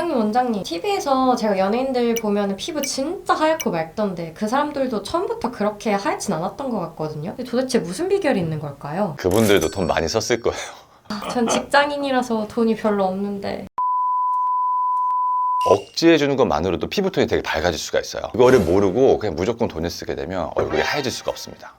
원장님 TV에서 제가 연예인들 보면 피부 진짜 하얗고 맑던데 그 사람들도 처음부터 그렇게 하얗진 않았던 것 같거든요. 근데 도대체 무슨 비결이 있는 걸까요? 그분들도 돈 많이 썼을 거예요. 전 직장인이라서 돈이 별로 없는데. 억제해주는 것만으로도 피부톤이 되게 밝아질 수가 있어요. 그거를 모르고 그냥 무조건 돈을 쓰게 되면 얼굴이 하얘질 수가 없습니다.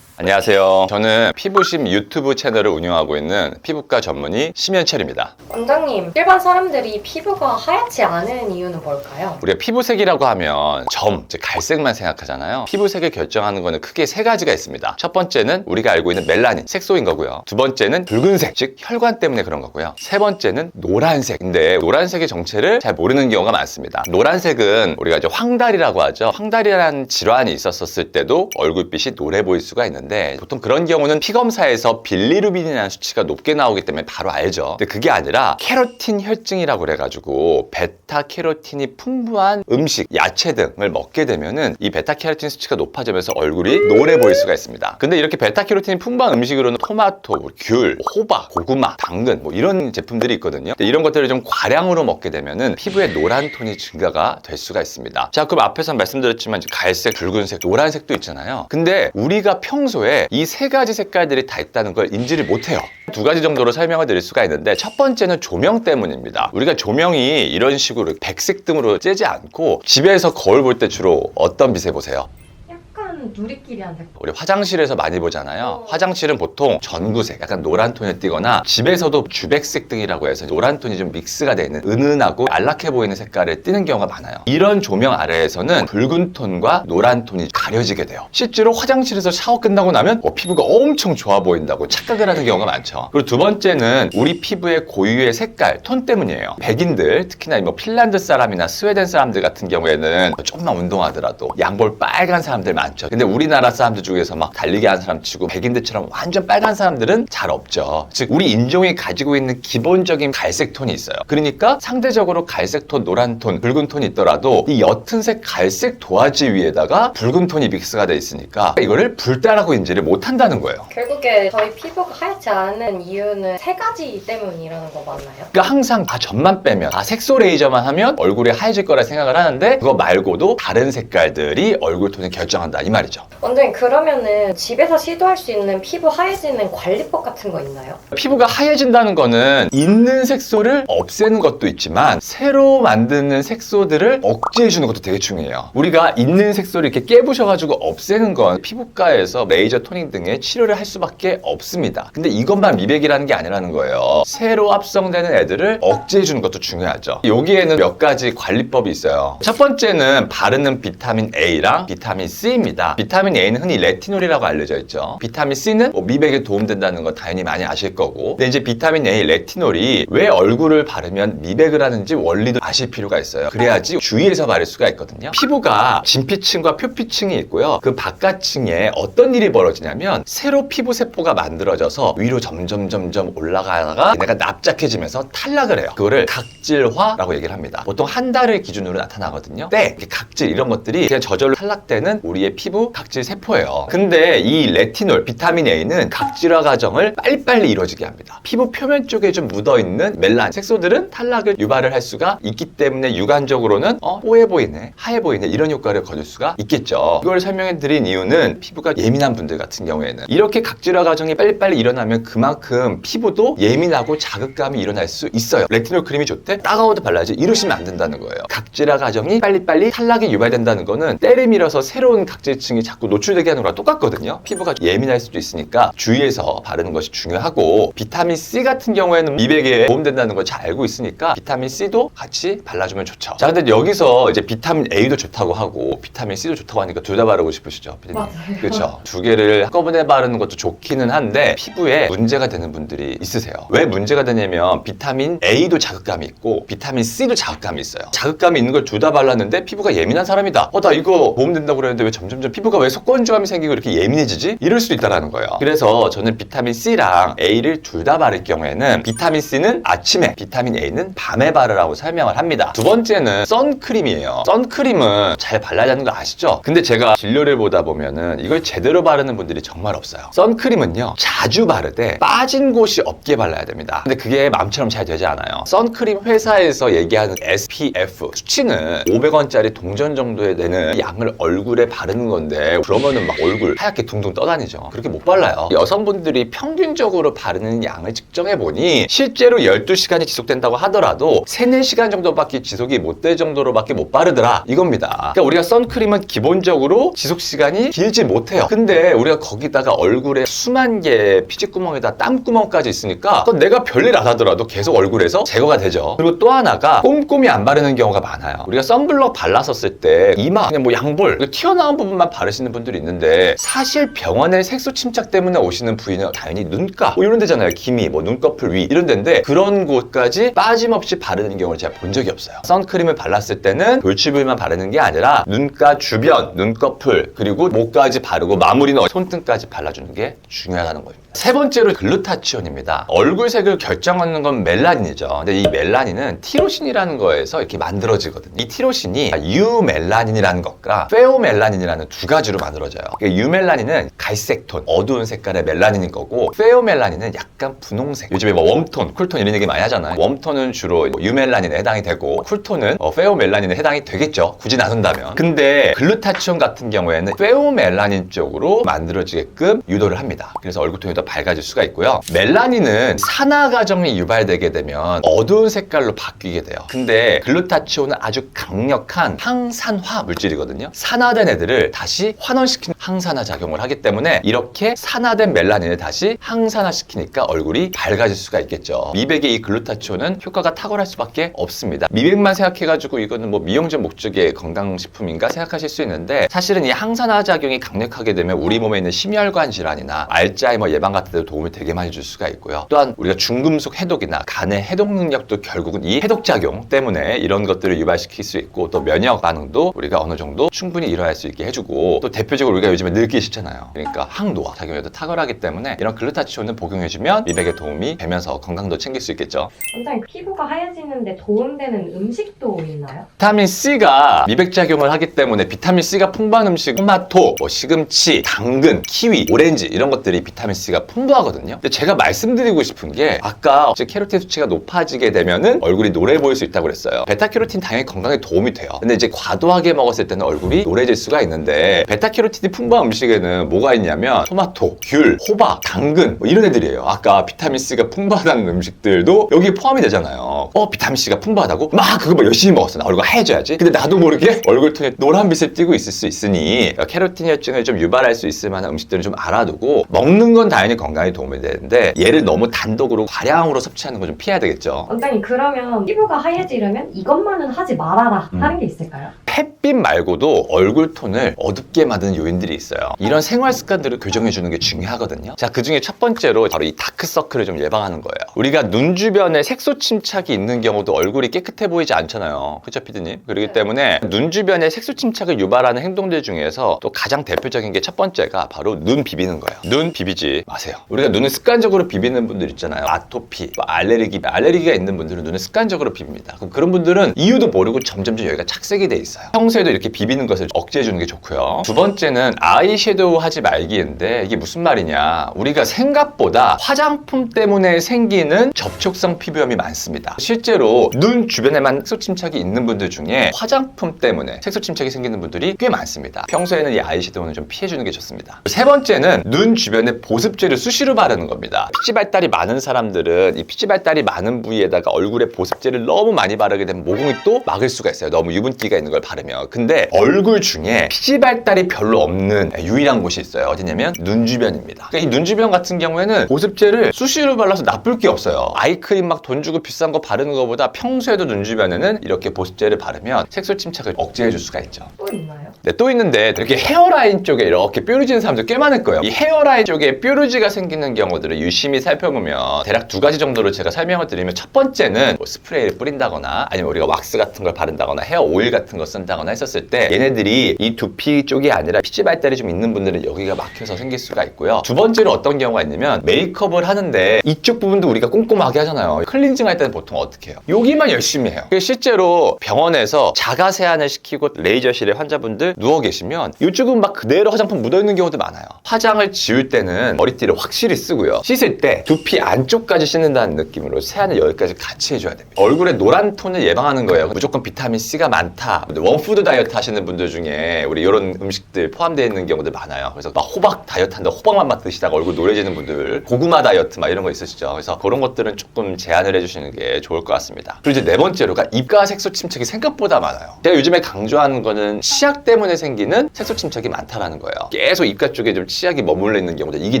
안녕하세요. 저는 피부심 유튜브 채널을 운영하고 있는 피부과 전문의 심현철입니다. 원장님, 일반 사람들이 피부가 하얗지 않은 이유는 뭘까요? 우리가 피부색이라고 하면 점, 즉 갈색만 생각하잖아요. 피부색을 결정하는 거는 크게 세 가지가 있습니다. 첫 번째는 우리가 알고 있는 멜라닌, 색소인 거고요. 두 번째는 붉은색, 즉 혈관 때문에 그런 거고요. 세 번째는 노란색. 근데 노란색의 정체를 잘 모르는 경우가 많습니다. 노란색은 우리가 이제 황달이라고 하죠. 황달이라는 질환이 있었을 때도 얼굴빛이 노래 보일 수가 있는데 보통 그런 경우는 피검사에서 빌리루빈이라는 수치가 높게 나오기 때문에 바로 알죠. 근데 그게 아니라 케로틴 혈증이라고 그래가지고 베타케로틴이 풍부한 음식, 야채 등을 먹게 되면은 이 베타케로틴 수치가 높아지면서 얼굴이 노래 보일 수가 있습니다. 근데 이렇게 베타케로틴이 풍부한 음식으로는 토마토, 귤, 호박, 고구마, 당근 뭐 이런 제품들이 있거든요. 근데 이런 것들을 좀 과량으로 먹게 되면은 피부에 노란 톤이 증가가 될 수가 있습니다. 자, 그럼 앞에서 말씀드렸지만 갈색, 붉은색, 노란색도 있잖아요. 근데 우리가 평소에 이 세 가지 색깔들이 다 있다는 걸 인지를 못해요. 두 가지 정도로 설명을 드릴 수가 있는데 첫 번째는 조명 때문입니다. 우리가 조명이 이런 식으로 백색 등으로 쬐지 않고 집에서 거울 볼 때 주로 어떤 빛에 보세요? 약간 누리끼리한 색깔. 우리 화장실에서 많이 보잖아요. 화장실은 보통 전구색, 약간 노란 톤이 띄거나 집에서도 주백색 등이라고 해서 노란 톤이 좀 믹스가 되어 있는 은은하고 안락해 보이는 색깔을 띠는 경우가 많아요. 이런 조명 아래에서는 붉은 톤과 노란 톤이 가려지게 돼요. 실제로 화장실에서 샤워 끝나고 나면 피부가 엄청 좋아 보인다고 착각을 하는 경우가 많죠. 그리고 두 번째는 우리 피부의 고유의 색깔, 톤 때문이에요. 백인들, 특히나 뭐 핀란드 사람이나 스웨덴 사람들 같은 경우에는 조금만 운동하더라도 양볼 빨간 사람들 많죠. 근데 우리나라 사람들 중에서 막 달리기 하는 사람 치고 백인들처럼 완전 빨간 사람들은 잘 없죠. 즉 우리 인종이 가지고 있는 기본적인 갈색 톤이 있어요. 그러니까 상대적으로 갈색 톤, 노란 톤, 붉은 톤이 있더라도 이 옅은 색 갈색 도화지 위에다가 붉은 톤이 믹스가 돼 있으니까 이거를 불다라고 인지를 못한다는 거예요. 결국에 저희 피부가 하얗지 않은 이유는 세 가지 때문이라는 거 맞나요? 그러니까 항상 점만 빼면 색소 레이저만 하면 얼굴이 하얘질 거라 생각을 하는데 그거 말고도 다른 색깔들이 얼굴 톤을 결정한다 이 말이죠. 원장님, 그러면은 집에서 시도할 수 있는 피부 하얘지는 관리법 같은 거 있나요? 피부가 하얘진다는 거는 있는 색소를 없애는 것도 있지만 새로 만드는 색소들을 억제해주는 것도 되게 중요해요. 우리가 있는 색소를 이렇게 깨부셔가지고 없애는 건 피부과에서 레이저 토닝 등의 치료를 할 수밖에 없습니다. 근데 이것만 미백이라는 게 아니라는 거예요. 새로 합성되는 애들을 억제해주는 것도 중요하죠. 여기에는 몇 가지 관리법이 있어요. 첫 번째는 바르는 비타민 A랑 비타민 C입니다. 비타민 A는 흔히 레티놀이라고 알려져 있죠. 비타민 C는 미백에 도움된다는 거 당연히 많이 아실 거고. 근데 이제 비타민 A, 레티놀이 왜 얼굴을 바르면 미백을 하는지 원리도 아실 필요가 있어요. 그래야지 주위에서 바를 수가 있거든요. 피부가 진피층과 표피층이 있고요. 그 바깥층에 어떤 일이 벌어지냐면 새로 피부 세포가 만들어져서 위로 점점 올라가다가 얘네가 납작해지면서 탈락을 해요. 그거를 각질화라고 얘기를 합니다. 보통 한 달을 기준으로 나타나거든요. 때 각질 이런 것들이 그냥 저절로 탈락되는 우리의 피부 각질 세포예요. 근데 이 레티놀, 비타민 A는 각질화 과정을 빨리빨리 이루어지게 합니다. 피부 표면 쪽에 좀 묻어있는 멜라닌 색소들은 탈락을 유발을 할 수가 있기 때문에 육안적으로는 뽀해 보이네, 하얘 보이네 이런 효과를 거둘 수가 있겠죠. 이걸 설명해 드린 이유는 피부가 예민한 분들 같은 경우에는 이렇게 각질화 과정이 빨리빨리 일어나면 그만큼 피부도 예민하고 자극감이 일어날 수 있어요. 레티놀 크림이 좋대? 따가워도 발라야지 이러시면 안 된다는 거예요. 각질화 과정이 빨리빨리 탈락이 유발된다는 거는 때를 밀어서 새로운 각질층이 자꾸 노출되게 하는 거랑 똑같거든요. 피부가 예민할 수도 있으니까 주의해서 바르는 것이 중요하고 비타민 C 같은 경우에는 미백에 도움된다는 걸 잘 알고 있으니까 비타민 C도 같이 발라주면 좋죠. 자, 근데 여기서 이제 비타민 A도 좋다고 하고 비타민 C도 좋다고 하니까 둘 다 바르고 싶으시죠? 맞아요. 그렇죠. 두 개를 한꺼번에 바르는 것도 좋기는 한데 피부에 문제가 되는 분들이 있으세요. 왜 문제가 되냐면 비타민 A도 자극감이 있고 비타민 C도 자극감이 있어요. 자극감이 있는 걸 둘 다 발랐는데 피부가 예민한 사람이다. 나 이거 도움된다고 그랬는데 왜 점점 피부가 왜 속건조함이 생기고 이렇게 예민해지지? 이럴 수도 있다는 거예요. 그래서 저는 비타민 C랑 A를 둘 다 바를 경우에는 비타민 C는 아침에, 비타민 A는 밤에 바르라고 설명을 합니다. 두 번째는 선크림이에요. 선크림은 잘 발라야 하는 거 아시죠? 근데 제가 진료를 보다 보면은 이걸 제대로 바르는 분들이 정말 없어요. 선크림은요, 자주 바르되 빠진 곳이 없게 발라야 됩니다. 근데 그게 마음처럼 잘 되지 않아요. 선크림 회사에서 얘기하는 SPF 수치는 500원짜리 동전 정도에 되는 양을 얼굴에 바르는 건데, 그러면은 막 얼굴 하얗게 둥둥 떠다니죠. 그렇게 못 발라요. 여성분들이 평균적으로 바르는 양을 측정해보니 실제로 12시간이 지속된다고 하더라도 3, 4시간 정도밖에 지속이 못 될 정도로밖에 못 바르더라, 이겁니다. 그러니까 우리가 선크림은 기본적으로 지속시간이 길지 못해요. 근데 우리가 거기다가 얼굴에 수만 개의 피지구멍에다 땀구멍까지 있으니까 그건 내가 별일 안 하더라도 계속 얼굴에서 제거가 되죠. 그리고 또 하나가 꼼꼼히 안 바르는 경우가 많아요. 우리가 선블럭 발랐었을 때 이마, 그냥 뭐 양볼 튀어나온 부분만 바르시는 분들이 있는데, 사실 병원에 색소 침착 때문에 오시는 부위는 당연히 눈가 뭐 이런 데잖아요. 기미, 뭐 눈꺼풀 위 이런 데인데, 그런 곳까지 빠짐없이 바르는 경우를 제가 본 적이 없어요. 선크림을 발랐을 때는 돌출 부위만 바르는 게 아니라 눈가 주변, 눈꺼풀, 그리고 목까지 바르고 마무리는 손등까지 발라주는 게 중요하다는 겁니다. 세 번째로 글루타치온입니다. 얼굴색을 결정하는 건 멜라닌이죠. 근데 이 멜라닌은 티로신이라는 거에서 이렇게 만들어지거든요. 이 티로신이 유멜라닌이라는 것과 페오멜라닌이라는 두 가지로 만들어져요. 유멜라닌은 갈색 톤, 어두운 색깔의 멜라닌인 거고, 페오멜라닌은 약간 분홍색. 요즘에 뭐 웜톤, 쿨톤 이런 얘기 많이 하잖아요. 웜톤은 주로 유멜라닌에 해당이 되고, 쿨톤은 페오멜라닌에 해당이 되겠죠. 굳이 나눈다면. 근데 글루타치온 같은 경우에는 페오멜라닌 쪽으로 만들어지게끔 유도를 합니다. 그래서 얼굴톤이 더 밝아질 수가 있고요. 멜라닌은 산화 과정이 유발되게 되면 어두운 색깔로 바뀌게 돼요. 근데 글루타치온은 아주 강력한 항산화 물질이거든요. 산화된 애들을 다시 환원시키는 항산화 작용을 하기 때문에 이렇게 산화된 멜라닌을 다시 항산화시키니까 얼굴이 밝아질 수가 있겠죠. 미백의 이 글루타치온은 효과가 탁월할 수밖에 없습니다. 미백만 생각해가지고 이거는 뭐 미용적 목적의 건강식품인가 생각하실 수 있는데, 사실은 이 항산화 작용이 강력하게 되면 우리 몸에 있는 심혈관 질환이나 알츠하이머 예방 같은 데 도움을 되게 많이 줄 수가 있고요. 또한 우리가 중금속 해독이나 간의 해독 능력도 결국은 이 해독작용 때문에 이런 것들을 유발시킬 수 있고, 또 면역 반응도 우리가 어느 정도 충분히 일어날 수 있게 해주고, 또 대표적으로 우리가 요즘에 늙기 싫잖아요. 그러니까 항노화 작용에도 탁월하기 때문에 이런 글루타치온을 복용해주면 미백에 도움이 되면서 건강도 챙길 수 있겠죠. 원장님, 피부가 하얘지는데 도움되는 음식도 있나요? 비타민 C가 미백 작용을 하기 때문에 비타민 C가 풍부한 음식, 토마토, 뭐 시금치, 당근, 키위, 오렌지 이런 것들이 비타민 C가 풍부하거든요. 근데 제가 말씀드리고 싶은 게, 아까 케로틴 수치가 높아지게 되면은 얼굴이 노래 보일 수 있다고 그랬어요. 베타캐로틴 당연히 건강에 도움이 돼요. 근데 이제 과도하게 먹었을 때는 얼굴이 노래질 수가 있는데, 베타캐로틴이 풍부한 음식에는 뭐가 있냐면 토마토, 귤, 호박, 당근 뭐 이런 애들이에요. 아까 비타민 C가 풍부하다는 음식들도 여기에 포함이 되잖아요. 비타민 C가 풍부하다고? 막 그거 뭐 열심히 먹었어. 나 얼굴 하얘져야지. 근데 나도 모르게 얼굴통에 노란빛을 띠고 있을 수 있으니 캐로틴 혈증을 좀 유발할 수 있을 만한 음식들을 좀 알아두고, 먹는 건 당연히 건강에 도움이 되는데 얘를 너무 단독으로 과량으로 섭취하는 건 좀 피해야 되겠죠. 원장님, 그러면 피부가 하얘지려면 이것만은 하지 말아라 하는 게 있을까요? 햇빛 말고도 얼굴 톤을 어둡게 만드는 요인들이 있어요. 이런 생활 습관들을 교정해 주는 게 중요하거든요. 자, 그 중에 첫 번째로 바로 이 다크서클을 좀 예방하는 거예요. 우리가 눈 주변에 색소 침착이 있는 경우도 얼굴이 깨끗해 보이지 않잖아요. 그쵸, 피디님? 그렇기 때문에 눈 주변에 색소 침착을 유발하는 행동들 중에서 또 가장 대표적인 게 첫 번째가 바로 눈 비비는 거예요. 눈 비비지 마세요. 우리가 눈을 습관적으로 비비는 분들 있잖아요. 아토피, 알레르기가 있는 분들은 눈을 습관적으로 비빕니다. 그럼 그런 분들은 이유도 모르고 점점 여기가 착색이 돼 있어요. 평소에도 이렇게 비비는 것을 억제해 주는 게 좋고요. 두 번째는 아이섀도우 하지 말기인데, 이게 무슨 말이냐, 우리가 생각보다 화장품 때문에 생기는 접촉성 피부염이 많습니다. 실제로 눈 주변에만 색소 침착이 있는 분들 중에 화장품 때문에 색소 침착이 생기는 분들이 꽤 많습니다. 평소에는 이 아이섀도우는 좀 피해주는 게 좋습니다. 세 번째는 눈 주변에 보습제를 수시로 바르는 겁니다. 피지 발달이 많은 사람들은 이 피지 발달이 많은 부위에다가 얼굴에 보습제를 너무 많이 바르게 되면 모공이 또 막을 수가 있어요. 너무 유분기가 있는 걸 바르면. 근데 얼굴 중에 피지 발달이 별로 없는 유일한 곳이 있어요. 어디냐면 눈 주변입니다. 그러니까 이 눈 주변 같은 경우에는 보습제를 수시로 발라서 나쁠 게 없어요. 아이크림 막 돈 주고 비싼 거 바르 바르는 것보다 평소에도 눈 주변에는 이렇게 보습제를 바르면 색소 침착을 억제해 줄 수가 있죠. 또 있나요? 네, 또 있는데 이렇게 헤어라인 쪽에 이렇게 뾰루지는 사람들 꽤 많을 거예요. 이 헤어라인 쪽에 뾰루지가 생기는 경우들을 유심히 살펴보면 대략 두 가지 정도로 제가 설명을 드리면, 첫 번째는 뭐 스프레이를 뿌린다거나 아니면 우리가 왁스 같은 걸 바른다거나 헤어 오일 같은 거 쓴다거나 했었을 때 얘네들이 이 두피 쪽이 아니라 피지 발달이 좀 있는 분들은 여기가 막혀서 생길 수가 있고요. 두 번째로 어떤 경우가 있냐면 메이크업을 하는데 이쪽 부분도 우리가 꼼꼼하게 하잖아요. 클렌징 할 때는 보통 어떻게 해요? 여기만 열심히 해요. 실제로 병원에서 자가 세안을 시키고 레이저실에 환자분들 누워 계시면 이쪽은 막 그대로 화장품 묻어있는 경우도 많아요. 화장을 지울 때는 머리띠를 확실히 쓰고요. 씻을 때 두피 안쪽까지 씻는다는 느낌으로 세안을 여기까지 같이 해줘야 됩니다. 얼굴에 노란 톤을 예방하는 거예요. 무조건 비타민C가 많다, 원푸드 다이어트 하시는 분들 중에 우리 이런 음식들 포함되어 있는 경우들 많아요. 그래서 막 호박 다이어트 한다 호박만 막 드시다가 얼굴 노래지는 분들, 고구마 다이어트 막 이런 거 있으시죠. 그래서 그런 것들은 조금 제한을 해주시는 게 좋을 것 같습니다. 그리고 이제 네 번째로가 입가 색소 침착이 생각보다 많아요. 제가 요즘에 강조하는 거는 치약 때문에 생기는 색소 침착이 많다라는 거예요. 계속 입가 쪽에 좀 치약이 머물러 있는 경우들, 이게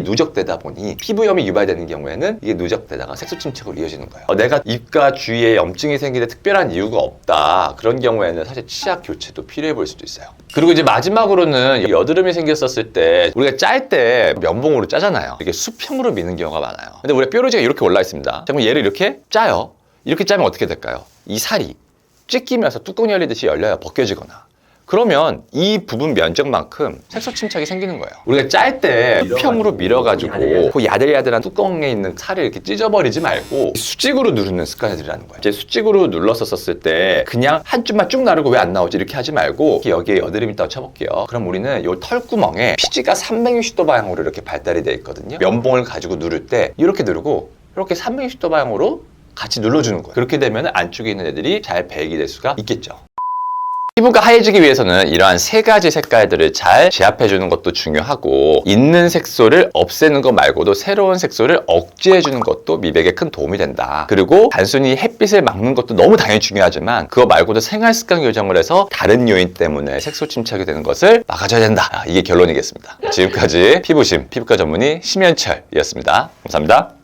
누적되다 보니 피부염이 유발되는 경우에는 이게 누적되다가 색소 침착으로 이어지는 거예요. 내가 입가 주위에 염증이 생기는데 특별한 이유가 없다, 그런 경우에는 사실 치약 교체도 필요해 보일 수도 있어요. 그리고 이제 마지막으로는 여드름이 생겼었을 때 우리가 짤 때 면봉으로 짜잖아요. 이렇게 수평으로 미는 경우가 많아요. 근데 우리가 뾰루지가 이렇게 올라 있습니다. 그럼 얘를 이렇게 짜요. 이렇게 짜면 어떻게 될까요? 이 살이 찢기면서 뚜껑 열리듯이 열려요. 벗겨지거나. 그러면 이 부분 면적만큼 색소 침착이 생기는 거예요. 우리가 짤 때 수평으로 밀어가지고 그 야들야들한 뚜껑에 있는 살을 이렇게 찢어버리지 말고 수직으로 누르는 습관을 들이라는 거예요. 이제 수직으로 눌렀었을 때 그냥 한 줌만 쭉 나르고 왜 안 나오지 이렇게 하지 말고 여기에 여드름이 있다고 쳐볼게요. 그럼 우리는 이 털구멍에 피지가 360도 방향으로 이렇게 발달이 돼 있거든요. 면봉을 가지고 누를 때 이렇게 누르고 이렇게 360도 방향으로 같이 눌러주는 거예요. 그렇게 되면 안쪽에 있는 애들이 잘 배기 될 수가 있겠죠. 피부가 하얘지기 위해서는 이러한 세 가지 색깔들을 잘 제압해주는 것도 중요하고, 있는 색소를 없애는 것 말고도 새로운 색소를 억제해주는 것도 미백에 큰 도움이 된다. 그리고 단순히 햇빛을 막는 것도 너무 당연히 중요하지만 그거 말고도 생활습관 교정을 해서 다른 요인 때문에 색소 침착이 되는 것을 막아줘야 된다. 이게 결론이겠습니다. 지금까지 피부심, 피부과 전문의 심연철이었습니다. 감사합니다.